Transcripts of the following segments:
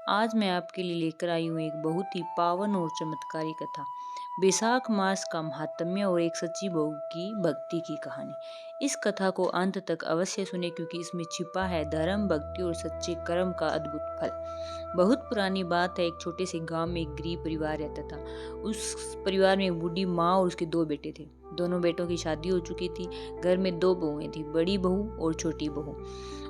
आज मैं आपके लिए लेकर आई हूँ एक बहुत ही पावन और चमत्कारी कथा। बैसाख मास का महात्म्य और एक सच्ची बहू की भक्ति की कहानी। इस कथा को अंत तक अवश्य सुने क्योंकि इसमें छिपा है धर्म, भक्ति और सच्चे कर्म का अद्भुत फल। बहुत पुरानी बात है, एक छोटे से गांव में एक गरीब परिवार रहता था। उस परिवार में एक बूढ़ी माँ और उसके दो बेटे थे। दोनों बेटों की शादी हो चुकी थी। घर में दो बहुएं थी, बड़ी बहू और छोटी बहू।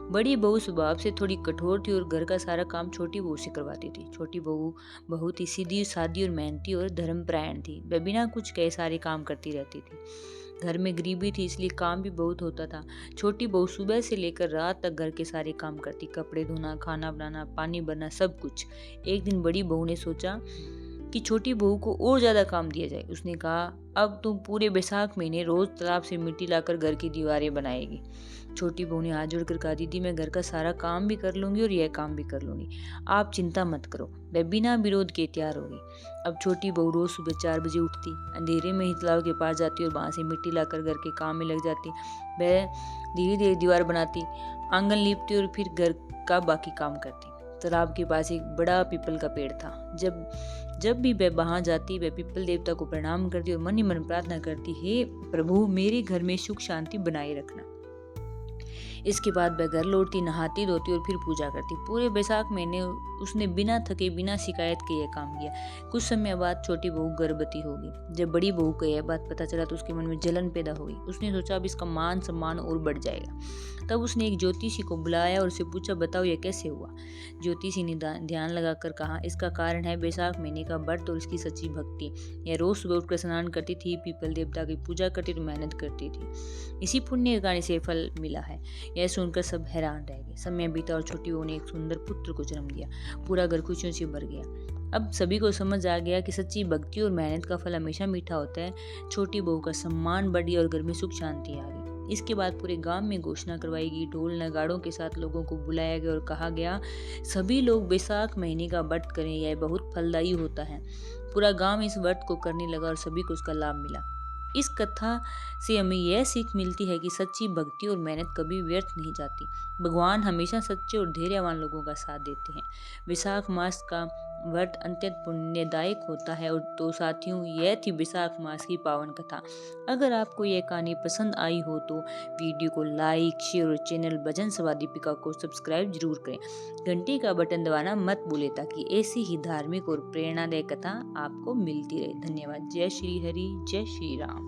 बड़ी बहू स्वभाव से थोड़ी कठोर थी और घर का सारा काम छोटी बहू से करवाती थी। छोटी बहू बहुत ही सीधी सादी और मेहनती और धर्मपरायण थी। वह बिना कुछ कहे सारे काम करती रहती थी। घर में गरीबी थी इसलिए काम भी बहुत होता था। छोटी बहू सुबह से लेकर रात तक घर के सारे काम करती, कपड़े धोना, खाना बनाना, पानी भरना, सब कुछ। एक दिन बड़ी बहू ने सोचा कि छोटी बहू को और ज्यादा काम दिया जाए। उसने कहा, अब तुम पूरे बैसाख महीने रोज तालाब से मिट्टी लाकर घर की दीवारें बनाएगी। छोटी बहू ने हाथ जोड़कर कहा, दीदी मैं घर का सारा काम भी कर लूंगी और यह काम भी कर लूंगी, आप चिंता मत करो। वह बिना विरोध के तैयार हो गई। अब छोटी बहू रोज सुबह 4 बजे उठती, अंधेरे में ही तालाब के पास जाती और वहां से मिट्टी लाकर घर के काम में लग जाती। वह धीरे धीरे दीवार बनाती, आंगन लीपती और फिर घर का बाकी काम करती। तालाब के पास एक बड़ा पीपल का पेड़ था। जब जब भी वह वहां जाती, वह पीपल देवता को प्रणाम करती और मन ही मन प्रार्थना करती, हे प्रभु मेरे घर में सुख शांति बनाए रखना। इसके बाद वह घर लौटती, नहाती धोती और फिर पूजा करती। पूरे बैसाख महीने उसने बिना थके बिना शिकायत के यह काम किया। कुछ समय बाद छोटी बहू गर्भवती हो गई। जब बड़ी बहू को यह बात पता चला तो उसके मन में जलन पैदा हो गई। उसने सोचा अब इसका मान सम्मान और बढ़ जाएगा। तब उसने एक ज्योतिषी को बुलाया और उससे पूछा, बताओ यह कैसे हुआ। ज्योतिषी ने ध्यान लगाकर कहा, इसका कारण है बैसाख महीने का व्रत और इसकी सच्ची भक्ति। यह रोज सुबह उठकर स्नान करती थी, पीपल देवता की पूजा करती और मेहनत करती थी। इसी पुण्य कार्य से फल मिला है। यह सुनकर सब हैरान रह गए। समय बीता और छोटी बहू ने एक सुंदर पुत्र को जन्म दिया। पूरा घर खुशियों से भर गया। अब सभी को समझ आ गया कि सच्ची भक्ति और मेहनत का फल हमेशा मीठा होता है। छोटी बहू का सम्मान बढ़ गया और घर में सुख शांति आ गई। इसके बाद पूरे गांव में घोषणा करवाई गई, ढोल नगाड़ों के साथ लोगों को बुलाया गया और कहा गया, सभी लोग बैसाख महीने का व्रत करें, यह बहुत फलदायी होता है। पूरा गांव इस व्रत को करने लगा और सभी को उसका लाभ मिला। इस कथा से हमें यह सीख मिलती है कि सच्ची भक्ति और मेहनत कभी व्यर्थ नहीं जाती। भगवान हमेशा सच्चे और धैर्यवान लोगों का साथ देते हैं। विशाख मास का व्रत अत्यंत पुण्यदायक होता है। और तो साथियों, यह थी विशाख मास की पावन कथा। अगर आपको यह कहानी पसंद आई हो तो वीडियो को लाइक, शेयर और चैनल भजन सभा दीपिका को सब्सक्राइब जरूर करें। घंटी का बटन दबाना मत भूलें ताकि ऐसी ही धार्मिक और प्रेरणादायक कथा आपको मिलती रहे। धन्यवाद। जय श्री हरि, जय श्री राम।